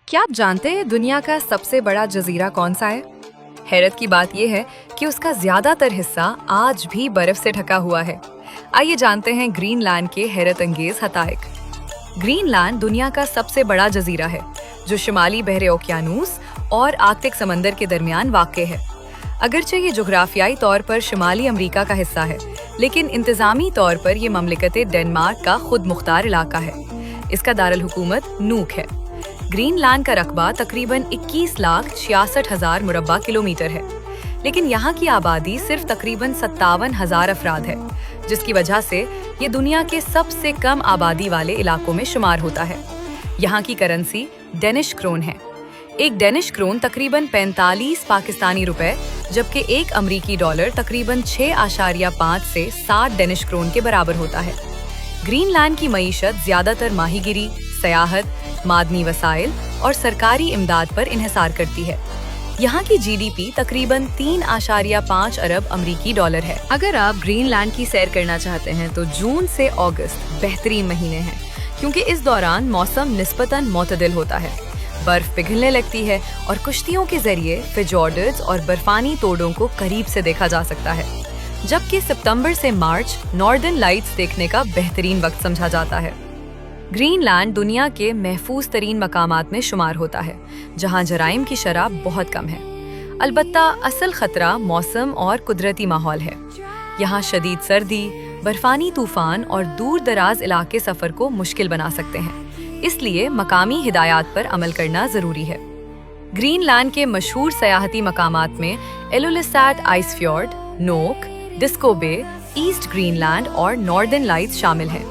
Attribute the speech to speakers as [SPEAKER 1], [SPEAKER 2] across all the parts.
[SPEAKER 1] क्या आप जानते हैं दुनिया का सबसे बड़ा जजीरा कौन सा है? हैरत की बात यह है कि उसका ज्यादातर हिस्सा आज भी बर्फ से ढका हुआ है। आइए जानते हैं ग्रीनलैंड के हैरत अंगेज हकायक। ग्रीनलैंड दुनिया का सबसे बड़ा जजीरा है जो शिमाली बहरे ओकियानूस और आर्कटिक समंदर के दरमियान वाक़ है। अगरचे ये जोग्राफियाई तौर पर शिमाली अमेरिका का हिस्सा है, लेकिन इंतजामी तौर पर ये ममलिकत डेनमार्क का खुद मुख्तार इलाका है। इसका दारुल हुकूमत नूक है। ग्रीनलैंड का रकबा तकरीबन 21,66,000 मुरब्बा किलोमीटर है, लेकिन यहाँ की आबादी सिर्फ तकरीबन 57,000 अफराद है, जिसकी वजह से ये दुनिया के सबसे कम आबादी वाले इलाकों में शुमार होता है। यहाँ की करेंसी डेनिश क्रोन है। एक डेनिश क्रोन तकरीबन 45 पाकिस्तानी रुपए, जबकि एक अमरीकी डॉलर तकरीबन 6.5 से 7 डेनिश क्रोन के बराबर होता है। ग्रीनलैंड की मईशत ज्यादातर माहीगिरी, सयाहत, मादनी वसाइल और सरकारी इमदाद पर इन्हिसार करती है। यहाँ की जीडीपी तकरीबन 3.5 अरब अमरीकी डॉलर है। अगर आप ग्रीनलैंड की सैर करना चाहते हैं तो जून से अगस्त बेहतरीन महीने हैं, क्योंकि इस दौरान मौसम निस्बतन मोतदिल होता है। बर्फ पिघलने लगती है और कुश्तियों के जरिए फिजोर्ड्स और बर्फानी तोड़ों को करीब से देखा जा सकता है, जबकि सितंबर से मार्च नॉर्दर्न लाइट्स देखने का बेहतरीन वक्त समझा जाता है। ग्रीनलैंड दुनिया के महफूज तरीन मकामात में शुमार होता है, जहां जराइम की शरह बहुत कम है। अलबत्ता असल खतरा मौसम और कुदरती माहौल है। यहाँ शदीद सर्दी, बर्फानी तूफान और दूर दराज इलाके सफर को मुश्किल बना सकते हैं, इसलिए मकामी हिदायत पर अमल करना जरूरी है। ग्रीनलैंड के मशहूर सयाहती मकामात में इलुलिसैट आइस फ्योर्ड, नोक, डिस्को बे, ईस्ट ग्रीनलैंड और नॉर्दर्न लाइट्स शामिल हैं।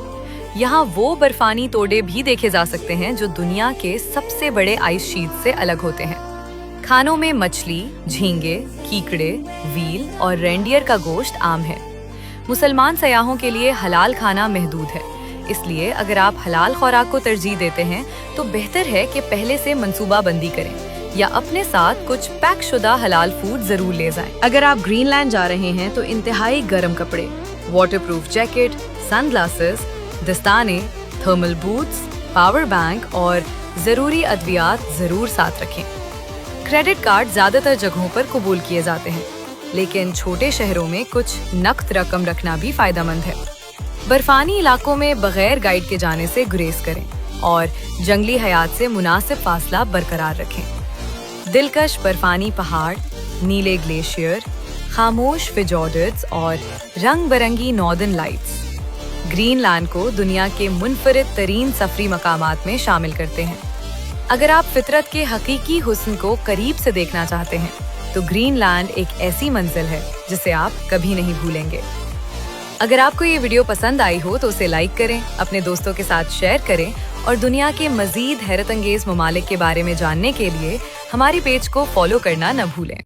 [SPEAKER 1] यहाँ वो बर्फानी तोड़े भी देखे जा सकते हैं जो दुनिया के सबसे बड़े आइस शीट से अलग होते हैं। खानों में मछली, झींगे, कीकड़े, व्हील और रेंडियर का गोश्त आम है। मुसलमान सयाहों के लिए हलाल खाना महदूद है, इसलिए अगर आप हलाल खुराक को तरजीह देते हैं तो बेहतर है कि पहले से मंसूबा बंदी करें या अपने साथ कुछ पैक शुदा हलाल फूड जरूर ले जाएं। अगर आप ग्रीनलैंड जा रहे हैं तो इंतहाई गर्म कपड़े, वाटरप्रूफ जैकेट, सनग्लासेस, दस्ताने, थर्मल बूट्स, पावर बैंक और जरूरी अद्वियात जरूर साथ रखें। क्रेडिट कार्ड ज्यादातर जगहों पर कबूल किए जाते हैं, लेकिन छोटे शहरों में कुछ नकद रकम रखना भी फायदेमंद है। बर्फानी इलाकों में बगैर गाइड के जाने से गुरेज करें और जंगली हयात से मुनासिब फासला बरकरार रखें। दिलकश बर्फानी पहाड़, नीले ग्लेशियर, खामोश फिजोर्ड्स और रंग बिरंगी नॉर्दर्न लाइट्स ग्रीनलैंड को दुनिया के मुनफरिद तरीन सफरी मकामात में शामिल करते हैं। अगर आप फितरत के हकीकी हुस्न को करीब से देखना चाहते हैं तो ग्रीनलैंड एक ऐसी मंजिल है जिसे आप कभी नहीं भूलेंगे। अगर आपको ये वीडियो पसंद आई हो तो उसे लाइक करें, अपने दोस्तों के साथ शेयर करें और दुनिया के मजीद हैरत अंगेज ममालिक के बारे में जानने के लिए हमारी पेज को फॉलो करना न भूलें।